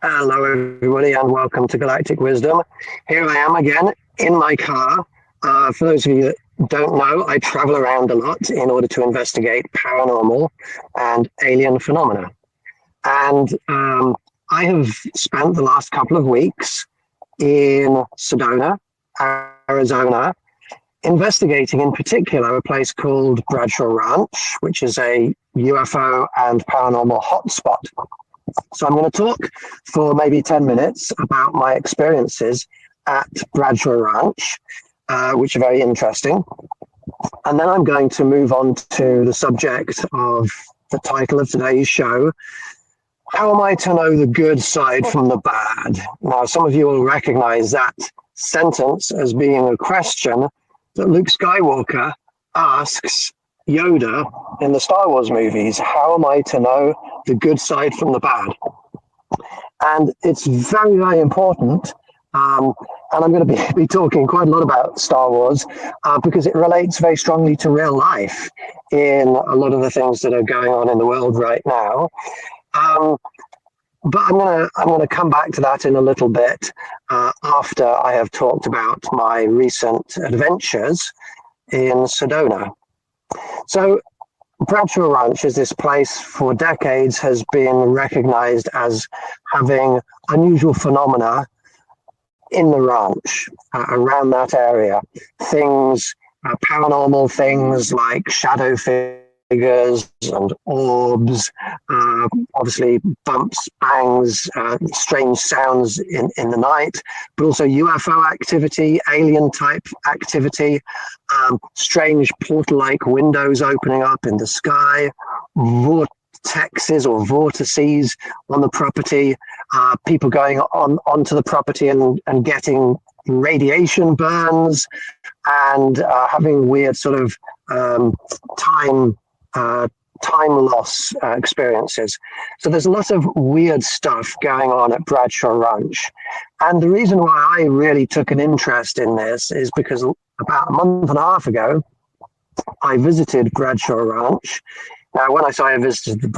Hello, everybody, and welcome to Galactic Wisdom. Here I am again in my car. For those of you that don't know, I travel around a lot in order to investigate paranormal and alien phenomena. And I have spent the last couple of weeks in Sedona, Arizona, investigating in particular a place called Bradshaw Ranch, which is a UFO and paranormal hotspot. So I'm going to talk for maybe 10 minutes about my experiences at Bradshaw Ranch, which are very interesting. And then I'm going to move on to the subject of the title of today's show. How am I to know the good side from the bad? Now, some of you will recognize that sentence as being a question that Luke Skywalker asks Yoda in the Star Wars movies. How am I to know the good side from the bad? And it's very, very important. And I'm going to be talking quite a lot about Star Wars because it relates very strongly to real life in a lot of the things that are going on in the world right now. But I'm going to come back to that in a little bit after I have talked about my recent adventures in Sedona. So Bradshaw Ranch is this place for decades has been recognized as having unusual phenomena in the ranch around that area. Things, paranormal things like shadow figures and orbs, obviously bumps, bangs, strange sounds in the night, but also UFO activity, alien type activity, strange portal-like windows opening up in the sky, vortexes or vortices on the property, people going onto the property and getting radiation burns and having weird sort of time loss experiences. So there's a lot of weird stuff going on at Bradshaw Ranch. And the reason why I really took an interest in this is because about a month and a half ago, I visited Bradshaw Ranch. Now, when I say I visited the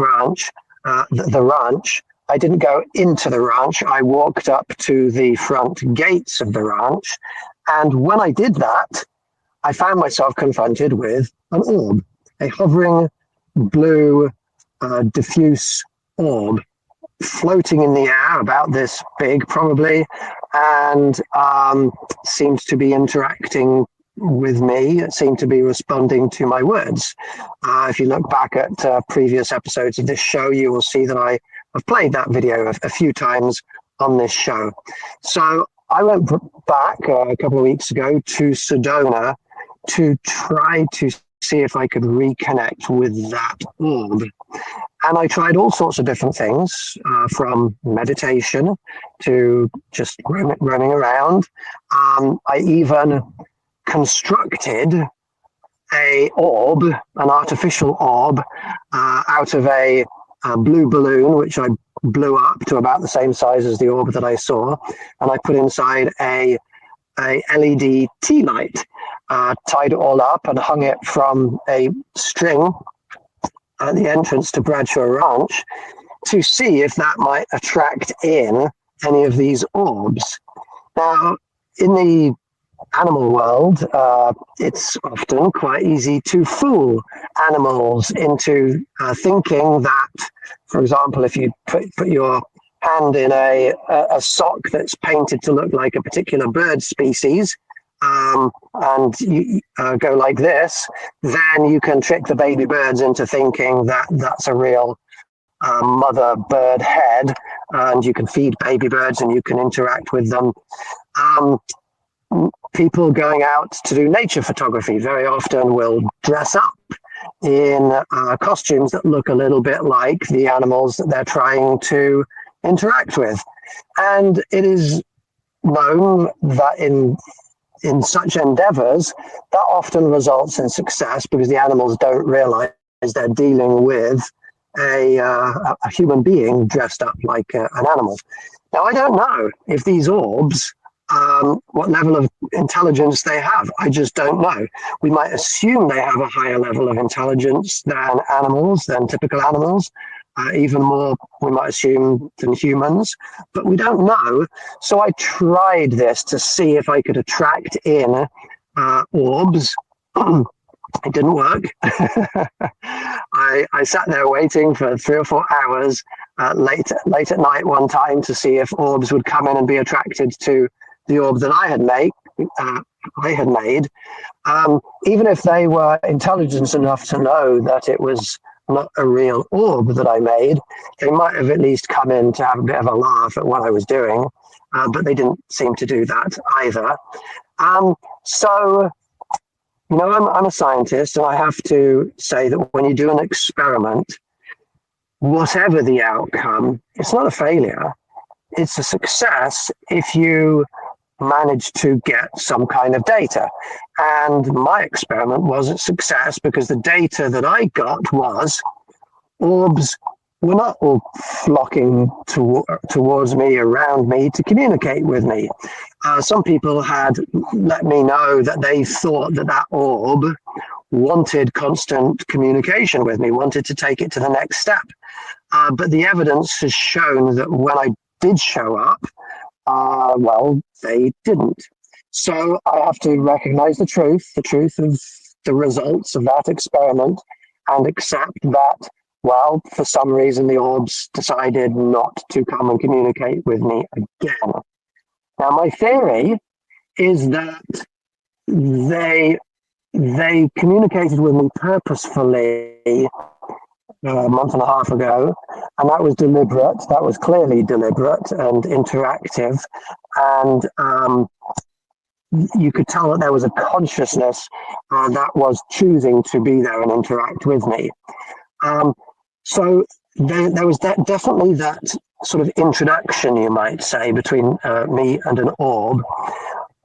ranch, I didn't go into the ranch. I walked up to the front gates of the ranch. And when I did that, I found myself confronted with an orb, a hovering blue diffuse orb floating in the air about this big probably, and seemed to be interacting with me. It seemed to be responding to my words. If you look back at previous episodes of this show, you will see that I have played that video a few times on this show. So I went back a couple of weeks ago to Sedona to try to see if I could reconnect with that orb. And I tried all sorts of different things, from meditation to just roaming around. I even constructed an artificial orb, out of a blue balloon, which I blew up to about the same size as the orb that I saw. And I put inside a LED tea light, tied it all up and hung it from a string at the entrance to Bradshaw Ranch to see if that might attract in any of these orbs. Now, in the animal world, it's often quite easy to fool animals into thinking that, for example, if you put your hand in a sock that's painted to look like a particular bird species, and you go like this, then you can trick the baby birds into thinking that that's a real mother bird head, and you can feed baby birds and you can interact with them. People going out to do nature photography very often will dress up in costumes that look a little bit like the animals that they're trying to interact with. And it is known that in such endeavors, that often results in success because the animals don't realize they're dealing with a human being dressed up like an animal. Now, I don't know if these orbs, what level of intelligence they have. I just don't know. We might assume they have a higher level of intelligence than typical animals. even more, we might assume, than humans, but we don't know. So I tried this to see if I could attract in orbs. It didn't work. I sat there waiting for 3 or 4 hours late at night one time to see if orbs would come in and be attracted to the orb that I had made. Even if they were intelligent enough to know that it was not a real orb that I made, they might have at least come in to have a bit of a laugh at what I was doing, but they didn't seem to do that either. So, you know, I'm a scientist, and I have to say that when you do an experiment, whatever the outcome, it's not a failure. It's a success if you manage to get some kind of data. And my experiment was a success because the data that I got was orbs were not all flocking towards me, around me, to communicate with me. Some people had let me know that they thought that that orb wanted constant communication with me, wanted to take it to the next step. But the evidence has shown that when I did show up, well, they didn't. So I have to recognize the truth of the results of that experiment, and accept that, well, for some reason the orbs decided not to come and communicate with me again. Now, my theory is that they communicated with me purposefully a month and a half ago, and that was deliberate. That was clearly deliberate and interactive, and you could tell that there was a consciousness that was choosing to be there and interact with me. So there was definitely that sort of introduction, you might say, between me and an orb.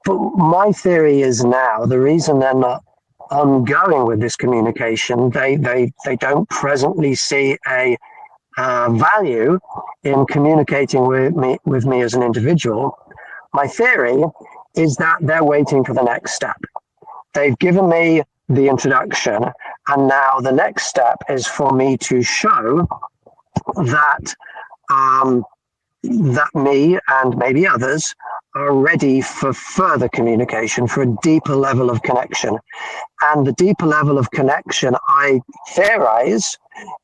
But my theory is now the reason they're not ongoing with this communication, they don't presently see a value in communicating with me as an individual. My theory is that they're waiting for the next step. They've given me the introduction, and now the next step is for me to show that that me and maybe others are ready for further communication, for a deeper level of connection. And the deeper level of connection, I theorize,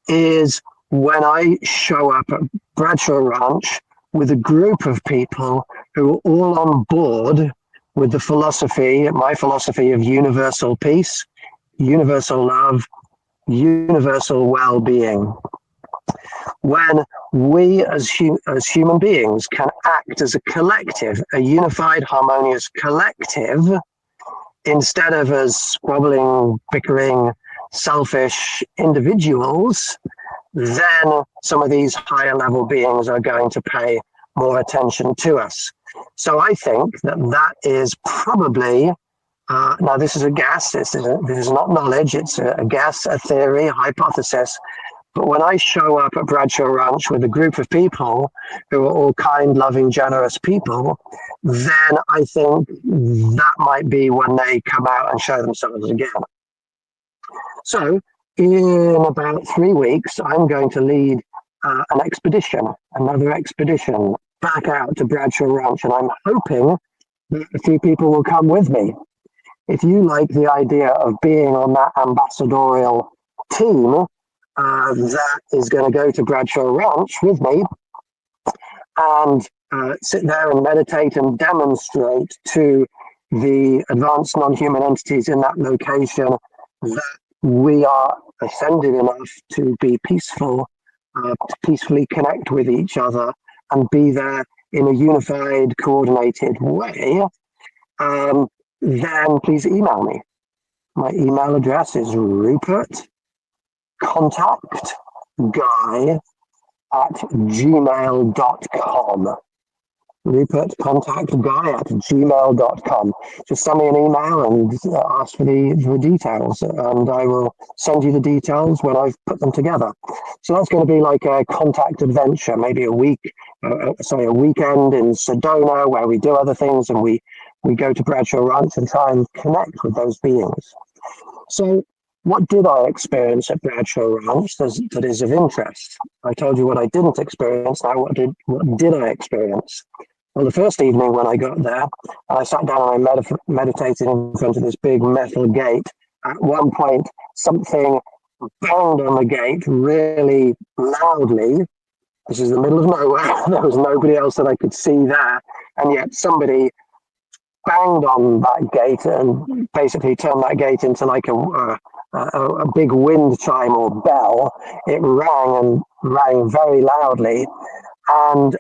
is when I show up at Bradshaw Ranch with a group of people who are all on board with the philosophy, my philosophy of universal peace, universal love, universal well-being. When we as human beings can act as a collective, a unified, harmonious collective, instead of as squabbling, bickering, selfish individuals, then some of these higher level beings are going to pay more attention to us. So I think that is probably, now this is a guess, this is not knowledge, it's a guess, a theory, a hypothesis. But when I show up at Bradshaw Ranch with a group of people who are all kind, loving, generous people, then I think that might be when they come out and show themselves again. So in about 3 weeks, I'm going to lead an expedition, another expedition back out to Bradshaw Ranch, and I'm hoping that a few people will come with me. If you like the idea of being on that ambassadorial team, that is going to go to Bradshaw Ranch with me and sit there and meditate and demonstrate to the advanced non-human entities in that location that we are ascended enough to be peaceful, to peacefully connect with each other and be there in a unified, coordinated way, then please email me. My email address is Rupert contact guy at gmail.com. Rupert contact guy at gmail.com. Just send me an email and ask for the details, and I will send you the details when I've put them together. So that's going to be like a contact adventure, maybe a weekend in Sedona where we do other things, and we go to Bradshaw Ranch and try and connect with those beings. So what did I experience at Bradshaw Ranch that is of interest? I told you what I didn't experience. Now, what did I experience? Well, the first evening when I got there, I sat down and I meditated in front of this big metal gate. At one point, something banged on the gate really loudly. This is the middle of nowhere. There was nobody else that I could see there. And yet somebody banged on that gate and basically turned that gate into like a big wind chime or bell. It rang very loudly. And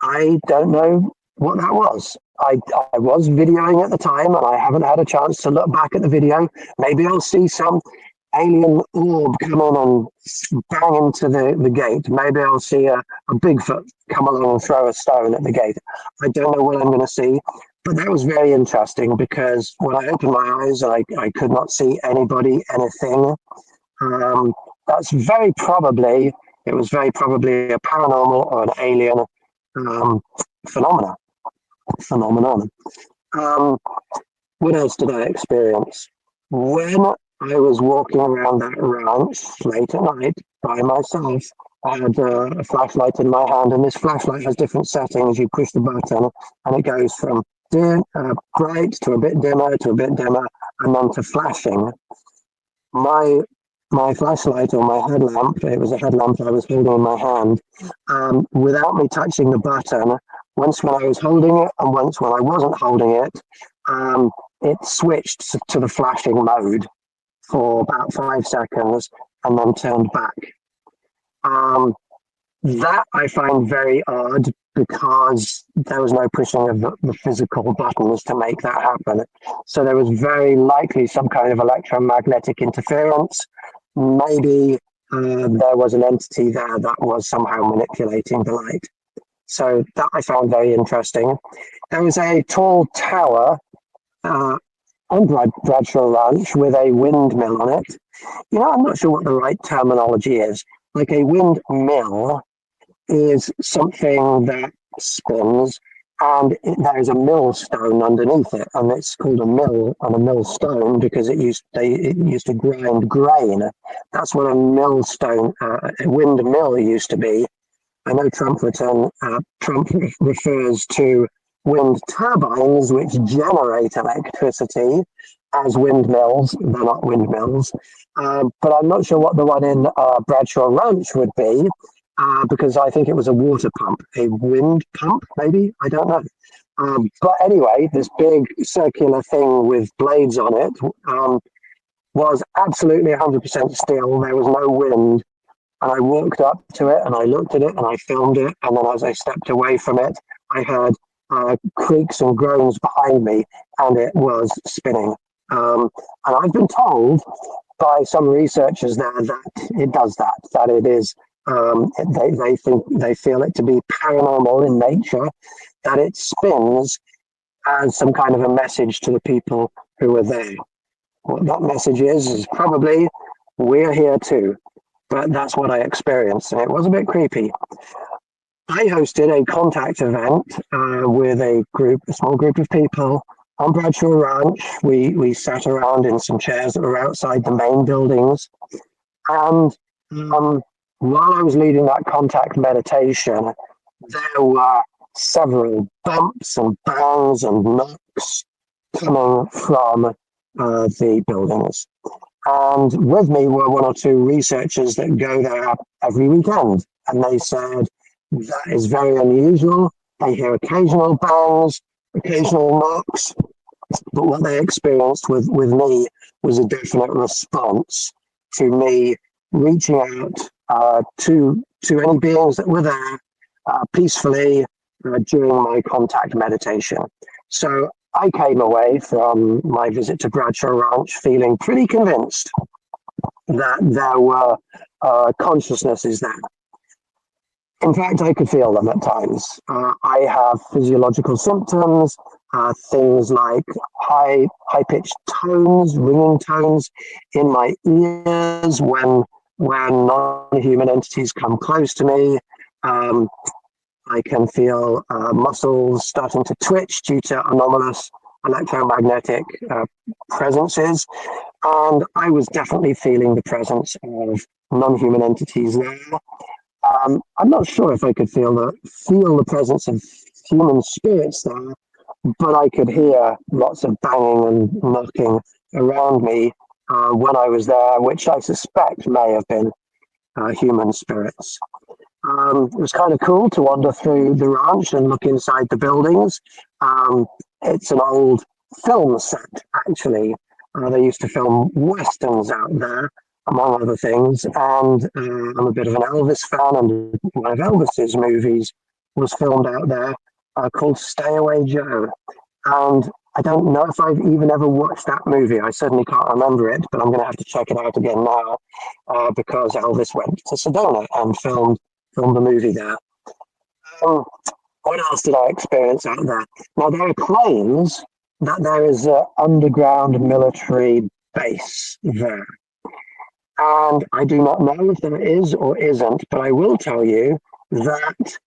I don't know what that was. I was videoing at the time, and I haven't had a chance to look back at the video. Maybe I'll see some alien orb come in and bang into the gate. Maybe I'll see a Bigfoot come along and throw a stone at the gate. I don't know what I'm going to see, but that was very interesting because when I opened my eyes, I could not see anybody, anything. That's very probably, it was very probably a paranormal or an alien phenomenon. What else did I experience? When I was walking around that ranch late at night by myself, I had a flashlight in my hand, and this flashlight has different settings. You push the button, and it goes from bright to a bit dimmer, and then to flashing. My flashlight or my headlamp, it was a headlamp I was holding in my hand, without me touching the button, once when I was holding it and once when I wasn't holding it, it switched to the flashing mode for about 5 seconds and then turned back. That I find very odd because there was no pushing of the physical buttons to make that happen. So there was very likely some kind of electromagnetic interference. Maybe there was an entity there that was somehow manipulating the light. So that I found very interesting. There was a tall tower on Bradshaw Ranch with a windmill on it. You know, I'm not sure what the right terminology is. Like a windmill is something that spins, and there's a millstone underneath it, and it's called a mill and a millstone because it used to grind grain. That's what a millstone, a windmill used to be. I know Trump refers to wind turbines, which generate electricity, as windmills. They're not windmills. But I'm not sure what the one in Bradshaw Ranch would be, because I think it was a water pump, a wind pump, maybe? I don't know. But anyway, this big circular thing with blades on it was absolutely 100% still. There was no wind. And I walked up to it and I looked at it and I filmed it. And then as I stepped away from it, I heard creaks and groans behind me, and it was spinning. And I've been told by some researchers there that it does that, that it is, they feel it to be paranormal in nature, that it spins as some kind of a message to the people who are there. What that message is probably, we're here too. But that's what I experienced, and it was a bit creepy. I hosted a contact event with a small group of people on Bradshaw Ranch. We sat around in some chairs that were outside the main buildings, and while I was leading that contact meditation, there were several bumps and bangs and knocks coming from the buildings. And with me were one or two researchers that go there every weekend. And they said, that is very unusual. They hear occasional bangs, occasional knocks. But what they experienced with me was a definite response to me reaching out to any beings that were there peacefully during my contact meditation. So I came away from my visit to Bradshaw Ranch feeling pretty convinced that there were consciousnesses there. In fact, I could feel them at times. I have physiological symptoms, things like high-pitched tones, ringing tones in my ears when non-human entities come close to me. I can feel muscles starting to twitch due to anomalous electromagnetic presences. and I was definitely feeling the presence of non-human entities there. I'm not sure if I could feel the presence of human spirits there, but I could hear lots of banging and knocking around me when I was there, which I suspect may have been human spirits. It was kind of cool to wander through the ranch and look inside the buildings. It's an old film set, actually. They used to film westerns out there, among other things. And I'm a bit of an Elvis fan, and one of Elvis's movies was filmed out there called Stay Away Joe. And I don't know if I've even ever watched that movie. I certainly can't remember it, but I'm going to have to check it out again now because Elvis went to Sedona and filmed the movie there. Um, what else did I experience out there? Now, there are claims that there is an underground military base there. And I do not know if there is or isn't, but I will tell you that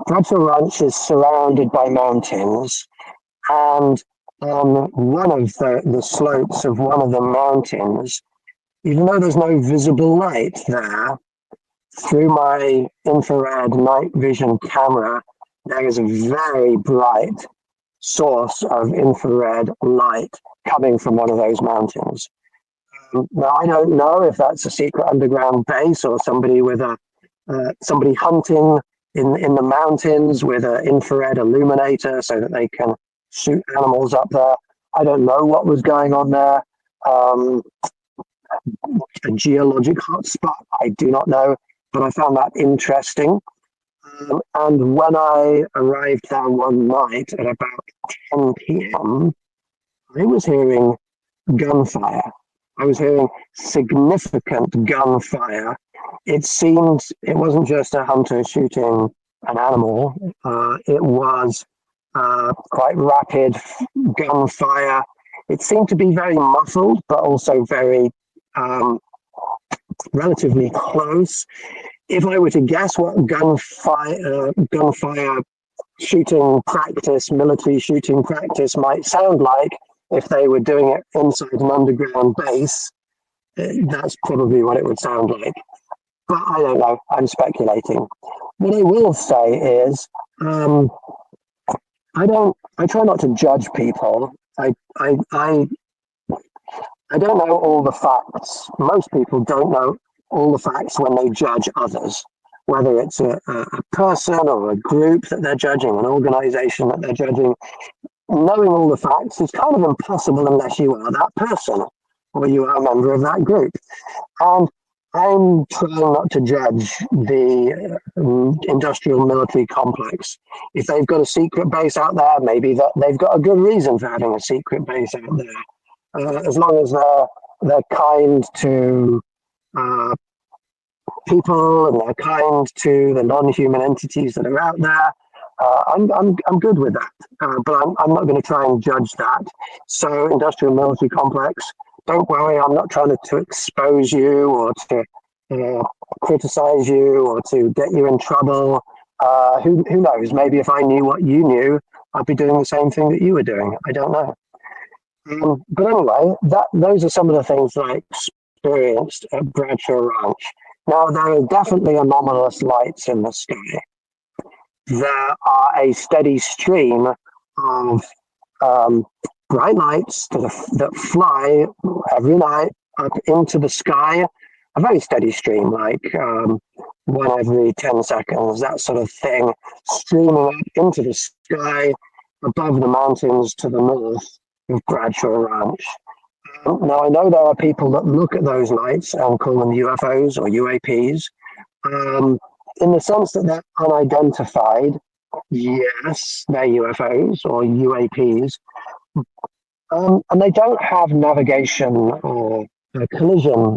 Bradshaw Ranch is surrounded by mountains, and on one of the slopes of one of the mountains, even though there's no visible light there, through my infrared night vision camera, there is a very bright source of infrared light coming from one of those mountains. Now, I don't know if that's a secret underground base or somebody with somebody hunting in the mountains with an infrared illuminator so that they can shoot animals up there. I don't know what was going on there. A geologic hotspot, I do not know, but I found that interesting. And when I arrived there one night at about 10 p.m., I was hearing gunfire. I was hearing significant gunfire. It seemed it wasn't just a hunter shooting an animal, it was quite rapid gunfire. It seemed to be very muffled, but also very relatively close. If I were to guess what gunfire shooting practice, military shooting practice might sound like if they were doing it inside an underground base, that's probably what it would sound like. But I don't know, I'm speculating. What I will say is, I try not to judge people. I don't know all the facts. Most people don't know all the facts when they judge others, whether it's a person or a group that they're judging, an organization that they're judging. Knowing all the facts is kind of impossible unless you are that person or you are a member of that group. And I'm trying not to judge the industrial military complex. If they've got a secret base out there, maybe that they've got a good reason for having a secret base out there. As long as they're kind to people and they're kind to the non-human entities that are out there, I'm good with that. But I'm not going to try and judge that. So industrial military complex, don't worry, I'm not trying to expose you or to criticize you or to get you in trouble. Who knows? Maybe if I knew what you knew, I'd be doing the same thing that you were doing. I don't know. But anyway, those are some of the things that I experienced at Bradshaw Ranch. Now, there are definitely anomalous lights in the sky. There are a steady stream of bright lights that fly every night up into the sky, a very steady stream, like one every 10 seconds, that sort of thing, streaming up into the sky above the mountains to the north of Bradshaw Ranch. Now, I know there are people that look at those lights and call them UFOs or UAPs. In the sense that they're unidentified, yes, they're UFOs or UAPs. And they don't have navigation or collision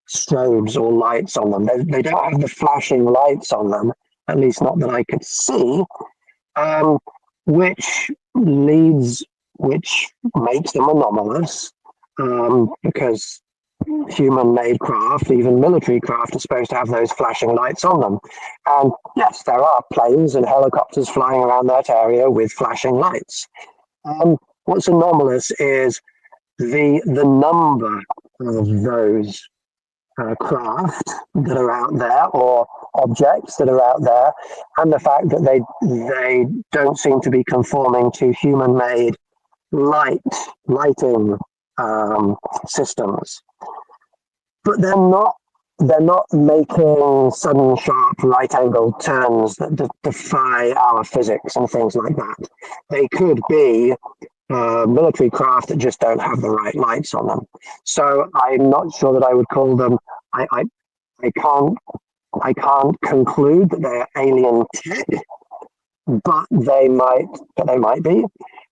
strobes or lights on them. They don't have the flashing lights on them, at least not that I could see, which makes them anomalous, because human-made craft, even military craft, are supposed to have those flashing lights on them. And yes, there are planes and helicopters flying around that area with flashing lights. What's anomalous is the number of those craft that are out there or objects that are out there, and the fact that they don't seem to be conforming to human-made lighting systems, but they're not making sudden sharp right angle turns that defy our physics and things like that. They could be military craft that just don't have the right lights on them. So I'm not sure that I would call them. I can't conclude that they're alien tech, but they might be.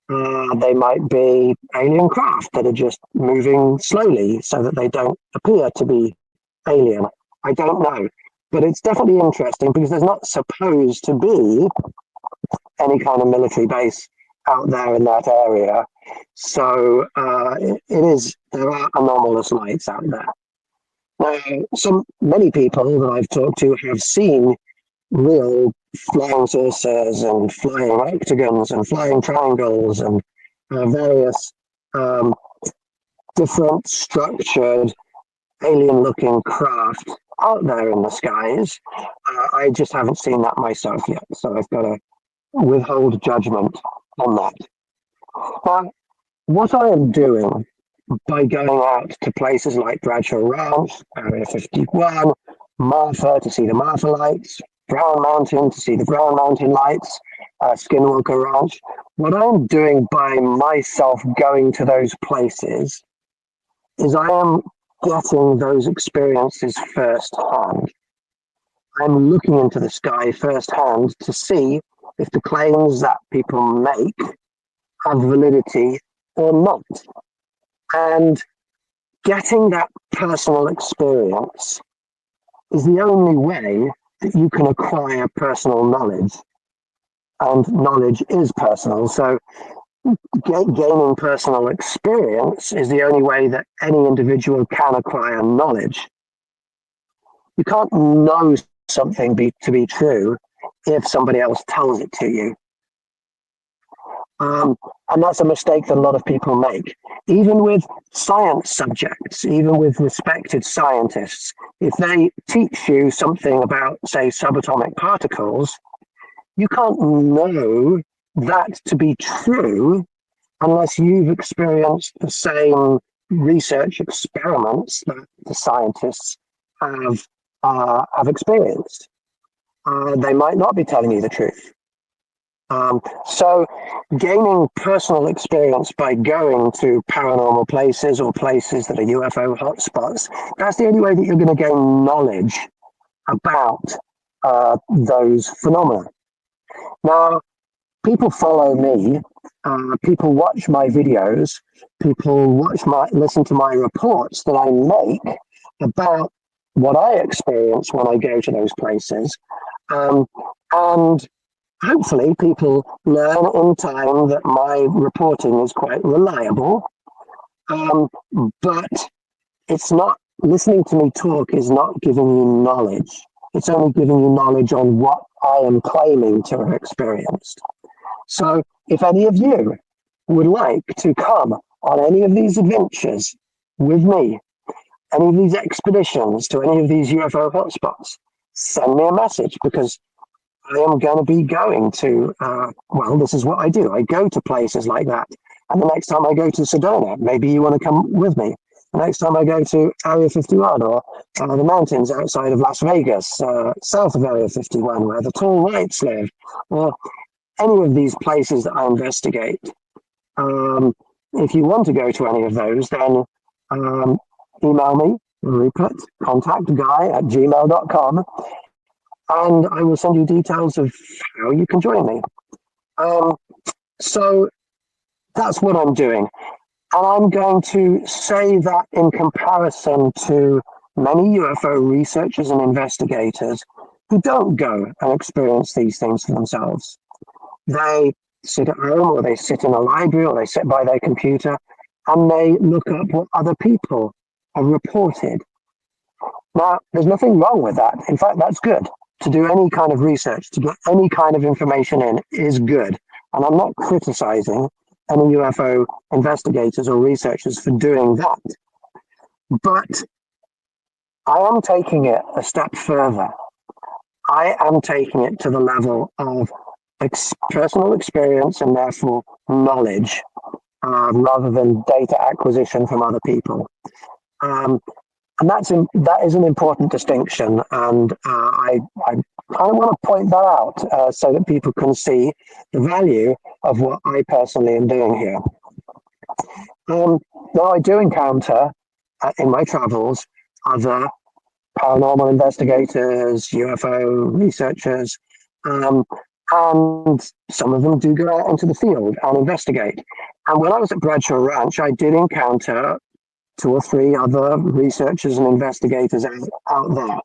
They might be alien craft that are just moving slowly so that they don't appear to be alien. I don't know, but it's definitely interesting because there's not supposed to be any kind of military base out there in that area. So there are anomalous lights out there. Now, many people that I've talked to have seen real flying saucers and flying octagons and flying triangles and various different structured alien-looking craft out there in the skies. I just haven't seen that myself yet, so I've got to withhold judgment on that. Now, what I am doing by going out to places like Bradshaw Ranch, Area 51, Marfa to see the Marfa lights, Brown Mountain to see the Brown Mountain lights, Skinwalker Ranch, what I'm doing by myself going to those places is I am getting those experiences firsthand. I'm looking into the sky firsthand to see if the claims that people make have validity or not. And getting that personal experience is the only way that you can acquire personal knowledge. And knowledge is personal. So gaining personal experience is the only way that any individual can acquire knowledge. You can't know something to be true if somebody else tells it to you. And that's a mistake that a lot of people make. Even with science subjects, even with respected scientists, if they teach you something about, say, subatomic particles, you can't know that to be true unless you've experienced the same research experiments that the scientists have experienced. They might not be telling you the truth. So gaining personal experience by going to paranormal places or places that are UFO hotspots, that's the only way that you're going to gain knowledge about those phenomena. Now, people follow me, people watch my videos, people listen to my reports that I make about what I experience when I go to those places. And hopefully people learn in time that my reporting is quite reliable. But it's not, listening to me talk is not giving you knowledge. It's only giving you knowledge on what I am claiming to have experienced. So if any of you would like to come on any of these adventures with me, any of these expeditions to any of these UFO hotspots, send me a message, because I am going to be going to, this is what I do. I go to places like that. And the next time I go to Sedona, maybe you want to come with me. The next time I go to Area 51 or the mountains outside of Las Vegas, south of Area 51, where the tall whites live, or any of these places that I investigate. If you want to go to any of those, then email me, Rupert, contactguy@gmail.com, and I will send you details of how you can join me. So that's what I'm doing. And I'm going to say that in comparison to many UFO researchers and investigators who don't go and experience these things for themselves. They sit at home, or they sit in a library, or they sit by their computer, and they look up what other people have reported. Now, there's nothing wrong with that. In fact, that's good. To do any kind of research, to get any kind of information in, is good. And I'm not criticizing any UFO investigators or researchers for doing that. But I am taking it a step further. I am taking it to the level of personal experience and therefore knowledge, rather than data acquisition from other people. Um, and that is an important distinction, and I kind of want to point that out so that people can see the value of what I personally am doing here. Now, I do encounter in my travels other paranormal investigators, UFO researchers, um, and some of them do go out into the field and investigate. And when I was at Bradshaw Ranch, I did encounter two or three other researchers and investigators out there.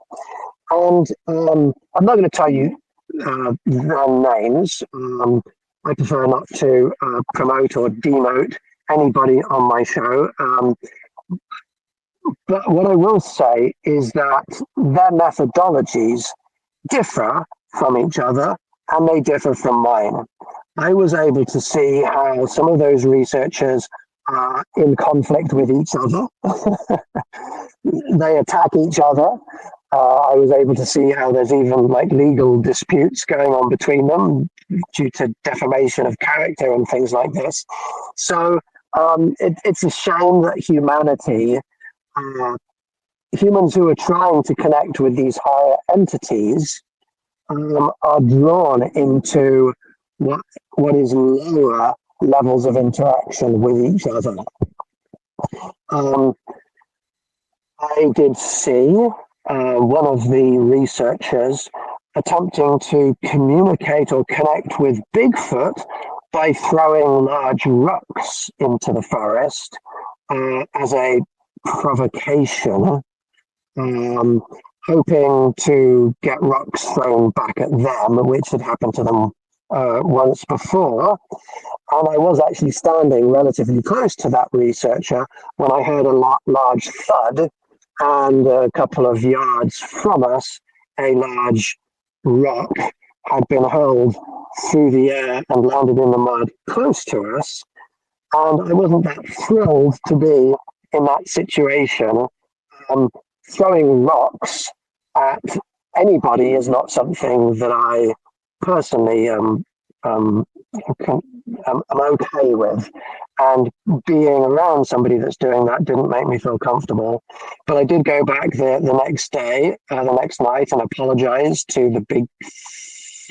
And I'm not going to tell you their names. I prefer not to promote or demote anybody on my show. But what I will say is that their methodologies differ from each other, and they differ from mine. I was able to see how some of those researchers are in conflict with each other. They attack each other. I was able to see how there's even like legal disputes going on between them due to defamation of character and things like this. So it's a shame that humans who are trying to connect with these higher entities are drawn into what is lower levels of interaction with each other. I did see one of the researchers attempting to communicate or connect with Bigfoot by throwing large rocks into the forest as a provocation, hoping to get rocks thrown back at them, which had happened to them once before. And I was actually standing relatively close to that researcher when I heard a large thud, and a couple of yards from us, a large rock had been hurled through the air and landed in the mud close to us. And I wasn't that thrilled to be in that situation. Throwing rocks at anybody is not something that I personally am okay with. And being around somebody that's doing that didn't make me feel comfortable. But I did go back the next day, the next night, and apologize to the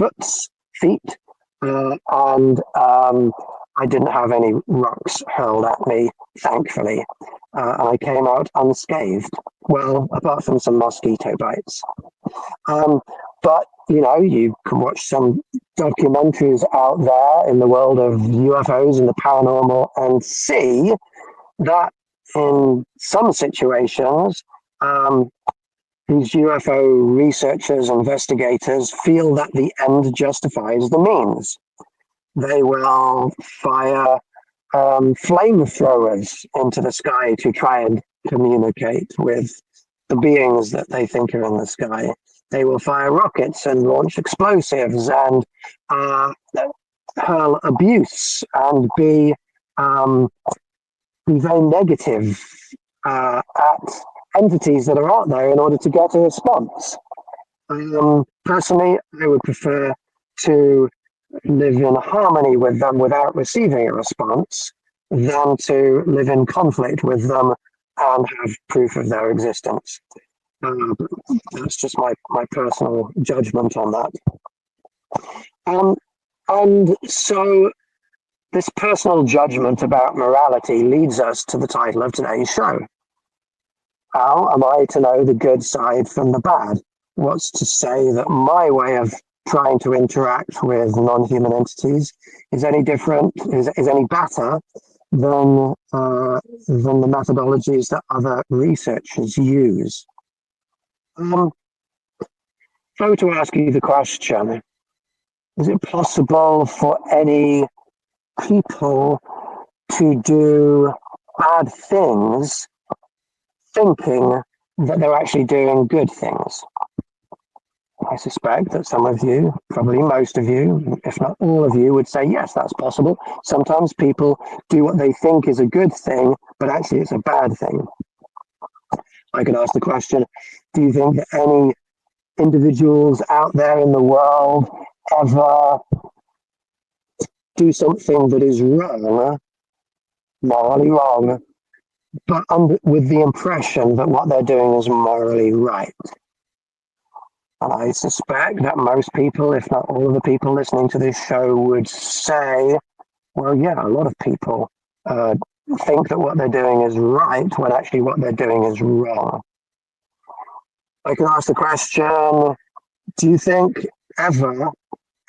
Bigfoot's feet. And I didn't have any rocks hurled at me, thankfully. And I came out unscathed. Well, apart from some mosquito bites. But, you can watch some documentaries out there in the world of UFOs and the paranormal and see that in some situations, these UFO researchers, investigators feel that the end justifies the means. They will fire flamethrowers into the sky to try and communicate with the beings that they think are in the sky. They will fire rockets and launch explosives and hurl abuse and be very negative at entities that are out there in order to get a response. Personally, I would prefer to live in harmony with them without receiving a response than to live in conflict with them and have proof of their existence. That's just my personal judgment on that. And so this personal judgment about morality leads us to the title of today's show. How am I to know the good side from the bad? What's to say that my way of trying to interact with non-human entities is any different, is any better than the methodologies that other researchers use? If I were to ask you the question, is it possible for any people to do bad things thinking that they're actually doing good things? I suspect that some of you, probably most of you, if not all of you, would say, yes, that's possible. Sometimes people do what they think is a good thing, but actually it's a bad thing. I could ask the question, do you think that any individuals out there in the world ever do something that is wrong, morally wrong, but with the impression that what they're doing is morally right? And I suspect that most people, if not all of the people listening to this show, would say, well, yeah, a lot of people uh, think that what they're doing is right when actually what they're doing is wrong. I can ask the question, do you think ever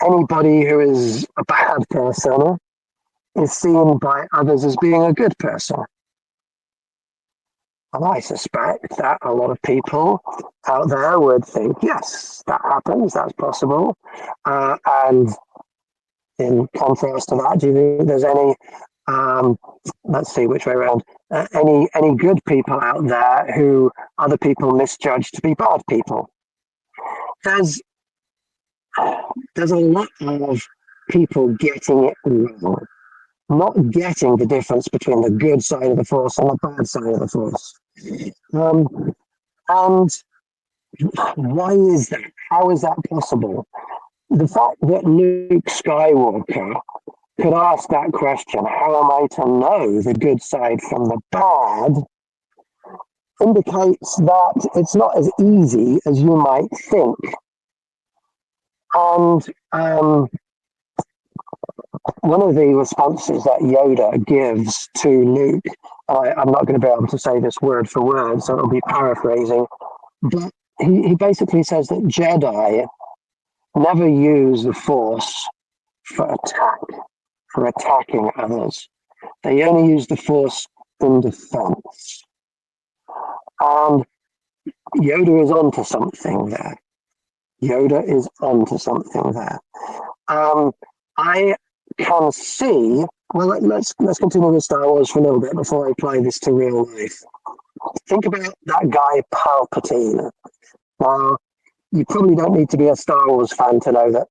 anybody who is a bad person is seen by others as being a good person? And I suspect that a lot of people out there would think, yes, that happens, that's possible. And in contrast to that, do you think there's any, let's see which way around, any good people out there who other people misjudge to be bad people? There's a lot of people getting it wrong, not getting the difference between the good side of the force and the bad side of the force. And why is that? How is that possible? The fact that Luke Skywalker could ask that question, how am I to know the good side from the bad, indicates that it's not as easy as you might think. And one of the responses that Yoda gives to Luke, I'm not going to be able to say this word for word, so it'll be paraphrasing, but he basically says that Jedi never use the Force for attacking others. They only use the Force in defense. And Yoda is onto something there. Yoda is onto something there. I can see. Well, let's continue with Star Wars for a little bit before I apply this to real life. Think about that guy Palpatine. Now, you probably don't need to be a Star Wars fan to know that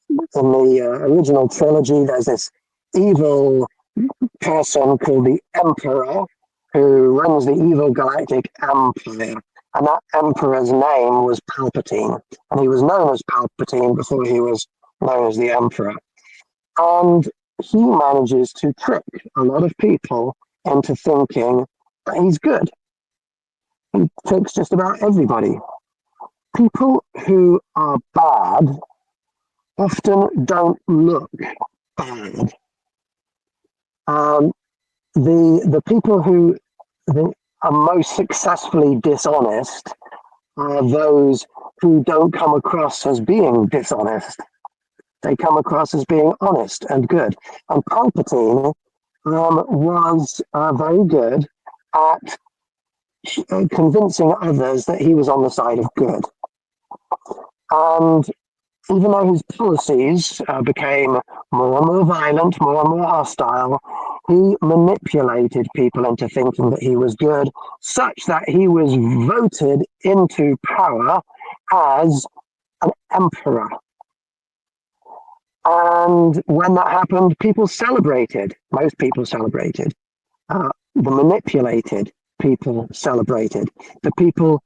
in the original trilogy, there's this evil person called the Emperor who runs the evil Galactic Empire. And that Emperor's name was Palpatine. And he was known as Palpatine before he was known as the Emperor. And he manages to trick a lot of people into thinking that he's good. He tricks just about everybody. People who are bad often don't look bad. The people who are most successfully dishonest are those who don't come across as being dishonest. They come across as being honest and good. And Palpatine was very good at convincing others that he was on the side of good. And even though his policies became more and more violent, more and more hostile, he manipulated people into thinking that he was good, such that he was voted into power as an emperor. And when that happened, people celebrated. Most people celebrated. The manipulated people celebrated. The people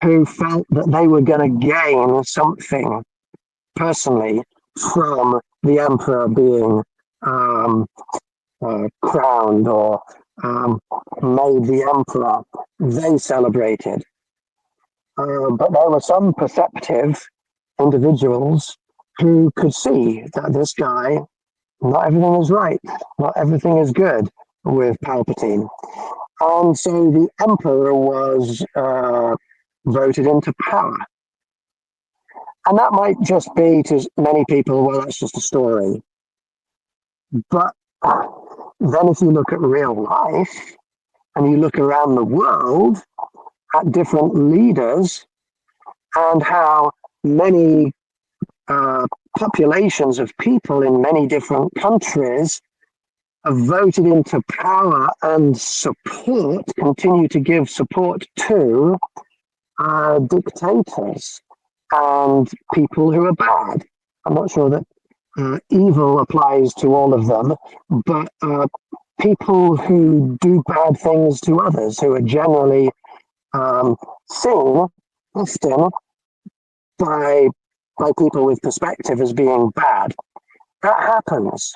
who felt that they were going to gain something personally from the emperor being crowned or made the emperor, they celebrated. But there were some perceptive individuals who could see that this guy, not everything is right, not everything is good with Palpatine. And so the emperor was voted into power. And that might just be to many people, well, that's just a story. But then if you look at real life and you look around the world at different leaders and how many populations of people in many different countries are voted into power and continue to give support to dictators, and people who are bad. I'm not sure that evil applies to all of them, but people who do bad things to others, who are generally seen often by people with perspective as being bad. That happens.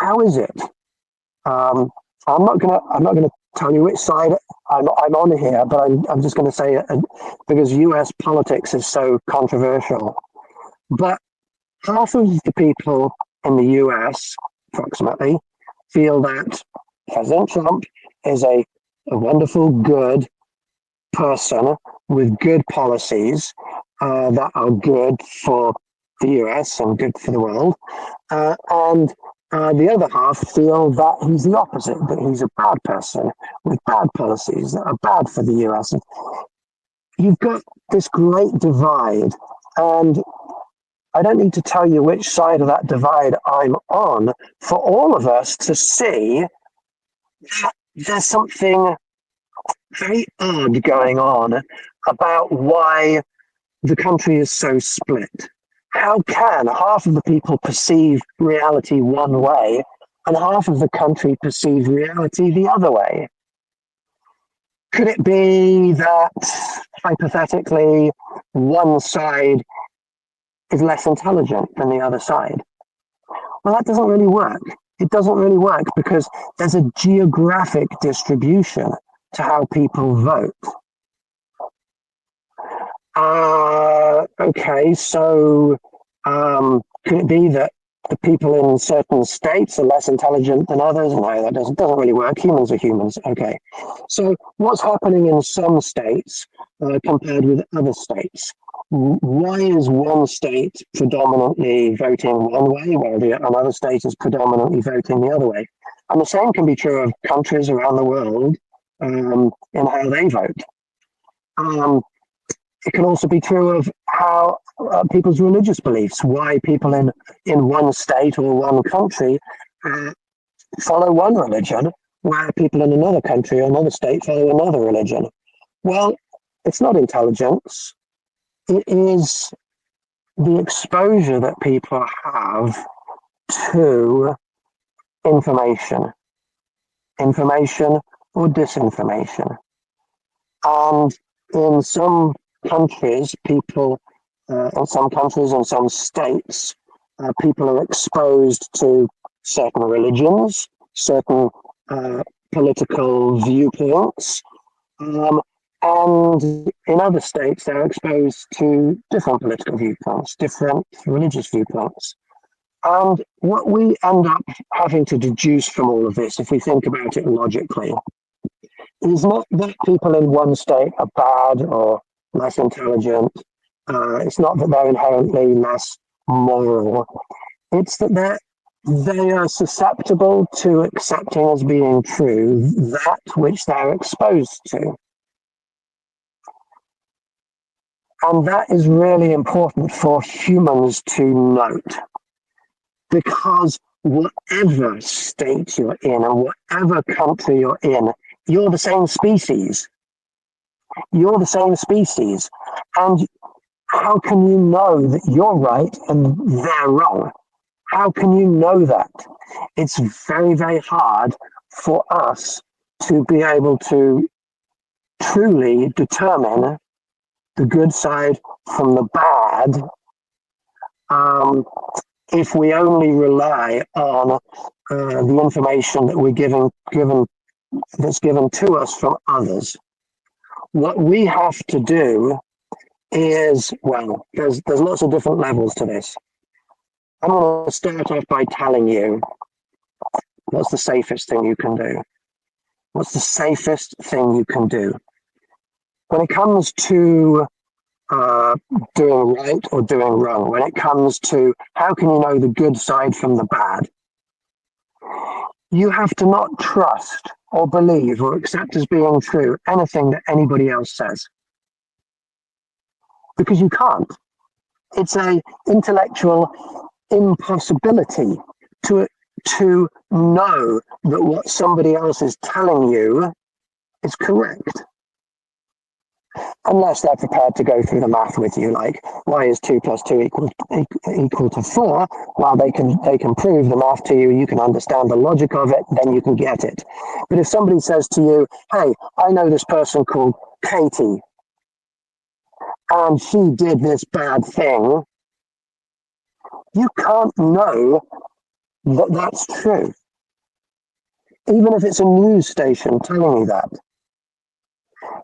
How is it? Um, I'm not gonna tell you which side I'm on here, but I'm just going to say it because U.S. politics is so controversial. But half of the people in the US, approximately, feel that President Trump is a wonderful, good person with good policies that are good for the US and good for the world. And the other half feel that he's the opposite, that he's a bad person with bad policies that are bad for the US. And you've got this great divide. And I don't need to tell you which side of that divide I'm on for all of us to see that there's something very odd going on about why the country is so split. How can half of the people perceive reality one way and half of the country perceive reality the other way? Could it be that, hypothetically, one side is less intelligent than the other side? Well, that doesn't really work. It doesn't really work because there's a geographic distribution to how people vote. Okay, so could it be that the people in certain states are less intelligent than others? No, that doesn't really work. Humans are humans. Okay, so what's happening in some states compared with other states? Why is one state predominantly voting one way while another state is predominantly voting the other way? And the same can be true of countries around the world in how they vote. It can also be true of how people's religious beliefs, why people in one state or one country follow one religion, where people in another country or another state follow another religion. Well, it's not intelligence. It is the exposure that people have to information or disinformation. And in some countries, in some states, people are exposed to certain religions, certain political viewpoints, and in other states, they're exposed to different political viewpoints, different religious viewpoints. And what we end up having to deduce from all of this, if we think about it logically, is not that people in one state are bad or less intelligent. It's not that they're inherently less moral. It's that they are susceptible to accepting as being true that which they're exposed to. And that is really important for humans to note, because whatever state you're in and whatever country you're in, you're the same species. You're the same species. And how can you know that you're right and they're wrong? How can you know that? It's very, very hard for us to be able to truly determine the good side from the bad if we only rely on the information that we're given that's given to us from others. What we have to do is, well, there's lots of different levels to this. I'm going to start off by telling you what's the safest thing you can do. What's the safest thing you can do? When it comes to doing right or doing wrong, when it comes to how can you know the good side from the bad, you have to not trust or believe or accept as being true anything that anybody else says. Because you can't. It's an intellectual impossibility to know that what somebody else is telling you is correct. unless they're prepared to go through the math with you, like y is 2 plus 2 equal to 4. Well, they can prove the math to you, you can understand the logic of it, then you can get it. But if somebody says to you, hey, I know this person called Katie, and she did this bad thing, you can't know that that's true, even if it's a news station telling you that.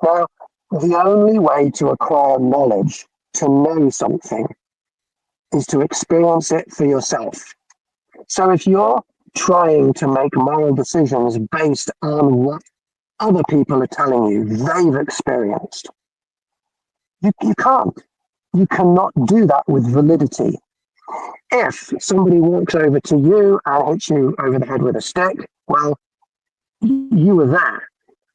Now, the only way to acquire knowledge, to know something, is to experience it for yourself. So if you're trying to make moral decisions based on what other people are telling you they've experienced, you can't. You cannot do that with validity. If somebody walks over to you and hits you over the head with a stick, well, you were there.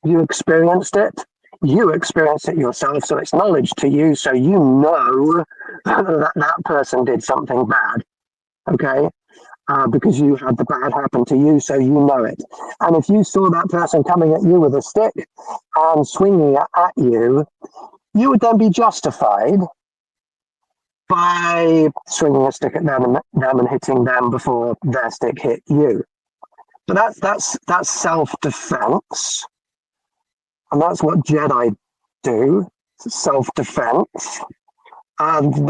You experienced it. You experienced it yourself, so it's knowledge to you, so you know that that person did something bad, okay? Because you had the bad happen to you, so you know it. And if you saw that person coming at you with a stick and swinging it at you, you would then be justified by swinging a stick at them and hitting them before their stick hit you. But that's self-defense, and that's what Jedi do, self-defense. And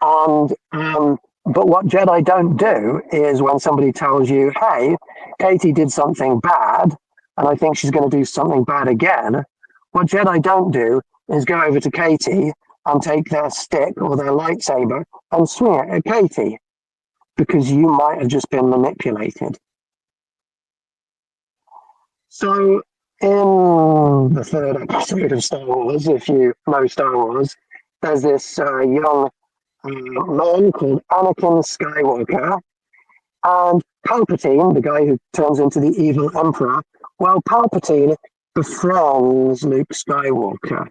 but what Jedi don't do is when somebody tells you, hey, Katie did something bad, and I think she's going to do something bad again, what Jedi don't do is go over to Katie and take their stick or their lightsaber and swing it at Katie, because you might have just been manipulated. So in the third episode of Star Wars, if you know Star Wars, there's this young man called Anakin Skywalker, and Palpatine, the guy who turns into the evil emperor, well, Palpatine befriends Luke Skywalker.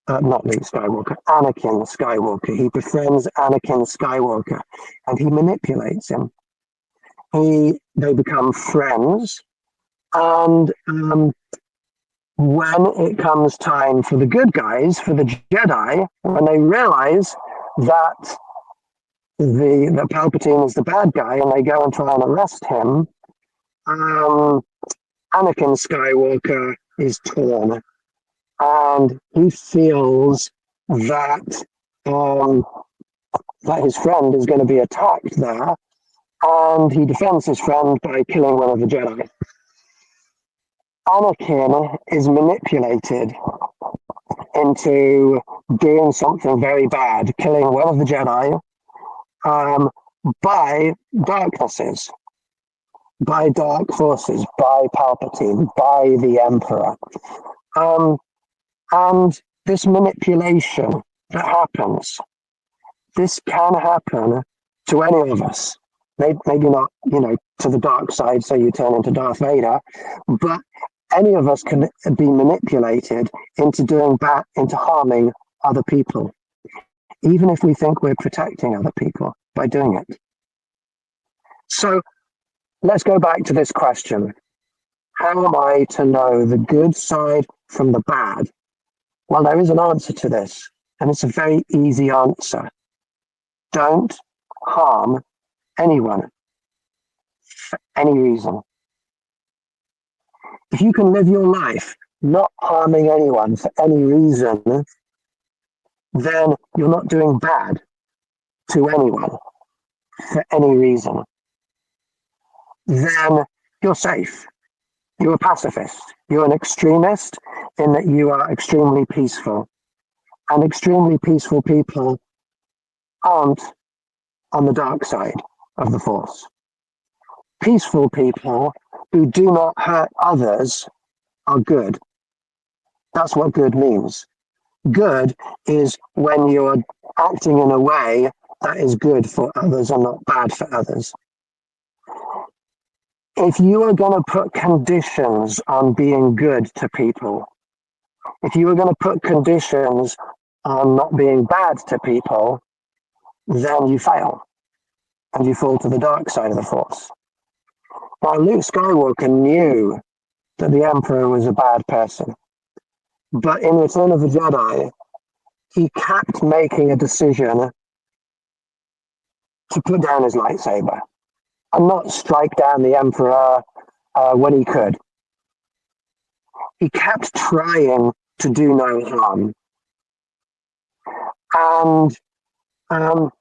Not Luke Skywalker, Anakin Skywalker. He befriends Anakin Skywalker, and he manipulates him. They become friends, and when it comes time for the good guys, for the Jedi, when they realize that that Palpatine is the bad guy, and they go and try and arrest him, Anakin Skywalker is torn, and he feels that that his friend is going to be attacked there, and he defends his friend by killing one of the Jedi. Anakin is manipulated into doing something very bad, killing one of the Jedi, by darknesses, by dark forces, by Palpatine, by the Emperor. And this manipulation that happens, this can happen to any of us. Maybe not, to the dark side, so you turn into Darth Vader, but any of us can be manipulated into doing bad, into harming other people, even if we think we're protecting other people by doing it. So let's go back to this question. How am I to know the good side from the bad? Well, there is an answer to this, and it's a very easy answer. Don't harm anyone for any reason. If you can live your life not harming anyone for any reason, then you're not doing bad to anyone for any reason. Then you're safe. You're a pacifist. You're an extremist in that you are extremely peaceful. And extremely peaceful people aren't on the dark side of the Force. Peaceful people who do not hurt others are good. That's what good means. Good is when you're acting in a way that is good for others and not bad for others. If you are going to put conditions on being good to people, if you are going to put conditions on not being bad to people, then you fail and you fall to the dark side of the Force. Now, Luke Skywalker knew that the Emperor was a bad person. But in Return of the Jedi, he kept making a decision to put down his lightsaber and not strike down the Emperor when he could. He kept trying to do no harm. And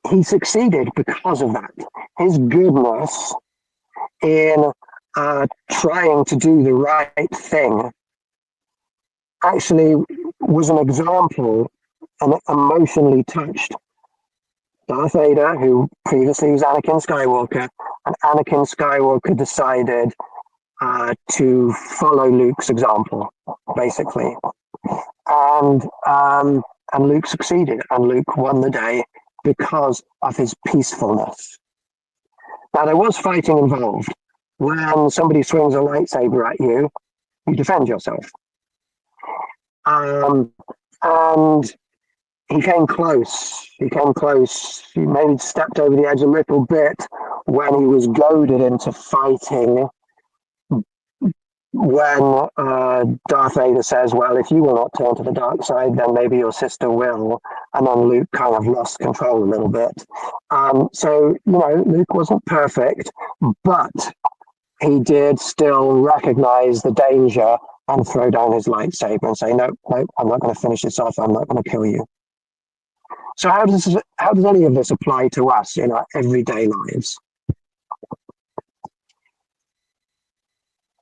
he succeeded because of that. His goodness in trying to do the right thing actually was an example and emotionally touched Darth Vader, who previously was Anakin Skywalker, and Anakin Skywalker decided to follow Luke's example, basically. And Luke succeeded, and Luke won the day because of his peacefulness. Now, there was fighting involved. When somebody swings a lightsaber at you, you defend yourself. And he came close. He came close. He maybe stepped over the edge a little bit when he was goaded into fighting. When Darth Vader says, well, if you will not turn to the dark side, then maybe your sister will. And then Luke kind of lost control a little bit. So, Luke wasn't perfect, but he did still recognize the danger and throw down his lightsaber and say, no, I'm not going to finish this off. I'm not going to kill you. So how does any of this apply to us in our everyday lives?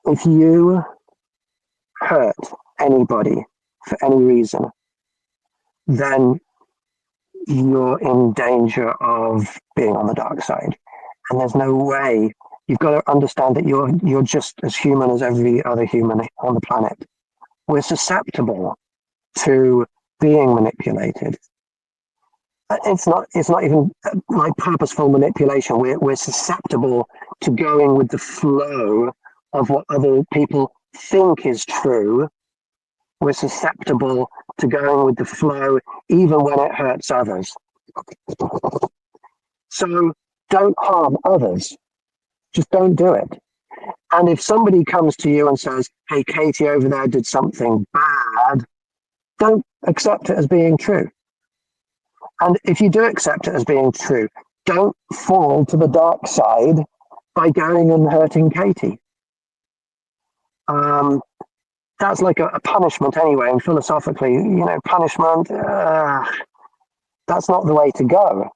If you hurt anybody for any reason, then you're in danger of being on the dark side. And there's no way. You've got to understand that you're just as human as every other human on the planet. We're susceptible to being manipulated. It's not even like purposeful manipulation. We're susceptible to going with the flow of what other people think is true. We're susceptible to going with the flow even when it hurts others. So don't harm others. Just don't do it. And if somebody comes to you and says, hey, Katie over there did something bad, don't accept it as being true. And if you do accept it as being true, don't fall to the dark side by going and hurting Katie. That's like a punishment anyway. And philosophically, punishment, that's not the way to go.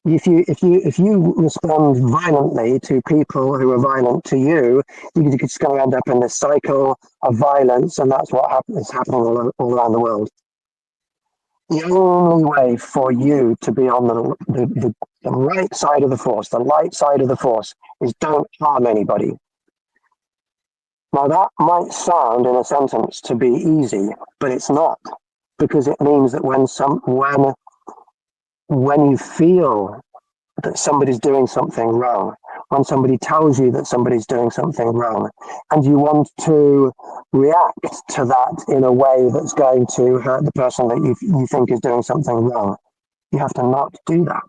If you respond violently to people who are violent to you, you're just going to end up in this cycle of violence, and that's what is happening all around the world. The only way for you to be on the right side of the force, the light side of the force, is don't harm anybody. Now that might sound in a sentence to be easy, but it's not, because it means that when you feel that somebody's doing something wrong, when somebody tells you that somebody's doing something wrong, and you want to react to that in a way that's going to hurt the person that you think is doing something wrong, you have to not do that.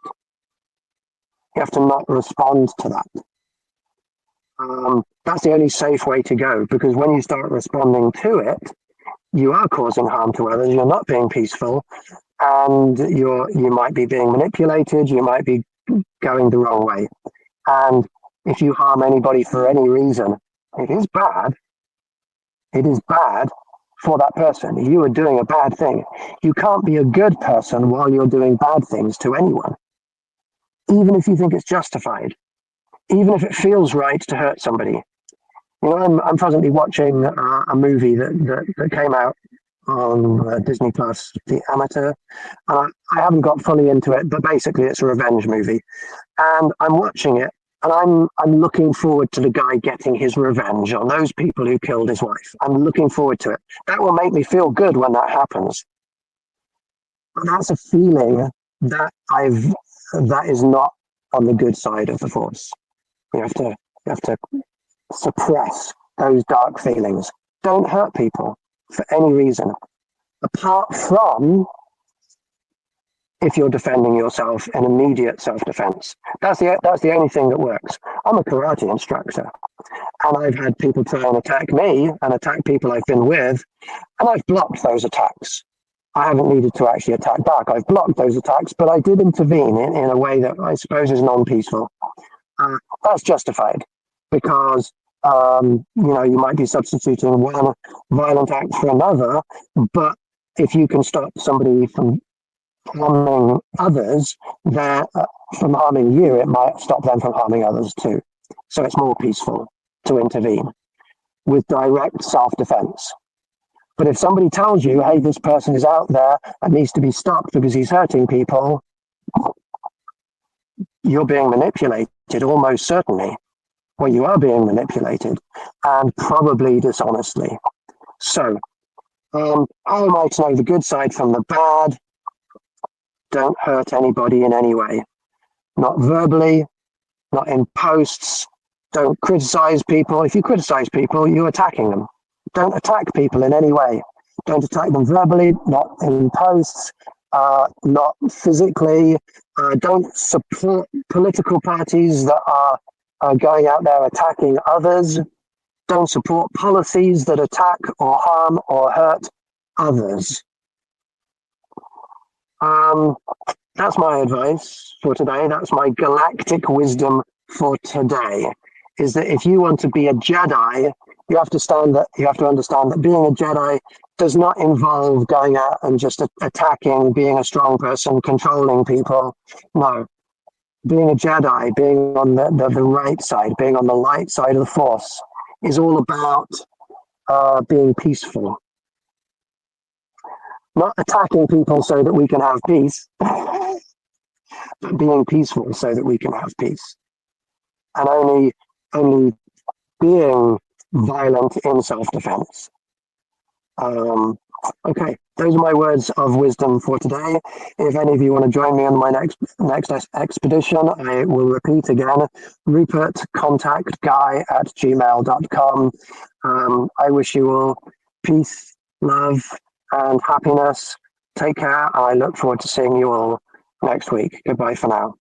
You have to not respond to that. That's the only safe way to go, because when you start responding to it, you are causing harm to others. You're not being peaceful, and you might be being manipulated. You might be going the wrong way. And if you harm anybody for any reason, it is bad. It is bad for that person. You are doing a bad thing. You can't be a good person while you're doing bad things to anyone, even if you think it's justified, even if it feels right to hurt somebody. I'm presently watching a movie that came out on Disney Plus, The Amateur. I haven't got fully into it, but basically it's a revenge movie, and I'm watching it, and I'm looking forward to the guy getting his revenge on those people who killed his wife. I'm looking forward to it. That will make me feel good when that happens. But that's a feeling that is not on the good side of the force. You have to suppress those dark feelings. Don't hurt people for any reason, apart from if you're defending yourself in immediate self-defense. That's the only thing that works. I'm a karate instructor, and I've had people try and attack me and attack people I've been with, and I've blocked those attacks. I haven't needed to actually attack back. I've blocked those attacks, but I did intervene in a way that I suppose is non-peaceful. That's justified because you might be substituting one violent act for another, but if you can stop somebody from harming others, that from harming you, it might stop them from harming others too. So it's more peaceful to intervene with direct self-defense. But if somebody tells you, hey, this person is out there and needs to be stopped because he's hurting people, you're being manipulated, almost certainly. Well, you are being manipulated, and probably dishonestly. So, how am I to know the good side from the bad? Don't hurt anybody in any way. Not verbally, not in posts. Don't criticize people. If you criticize people, you're attacking them. Don't attack people in any way. Don't attack them verbally, not in posts, not physically. Don't support political parties that are going out there attacking others. Don't support policies that attack or harm or hurt others. That's my advice for today. That's my galactic wisdom for today. Is that if you want to be a Jedi, you have to understand that being a Jedi does not involve going out and just attacking, being a strong person, controlling people. No. Being a Jedi, being on the right side, being on the light side of the Force, is all about being peaceful. Not attacking people so that we can have peace, but being peaceful so that we can have peace. And only being violent in self-defense. Okay, those are my words of wisdom for today. If any of you want to join me on my next expedition, I will repeat again, Rupert, contactguy@gmail.com. I wish you all peace, love, and happiness. Take care, and I look forward to seeing you all next week. Goodbye for now.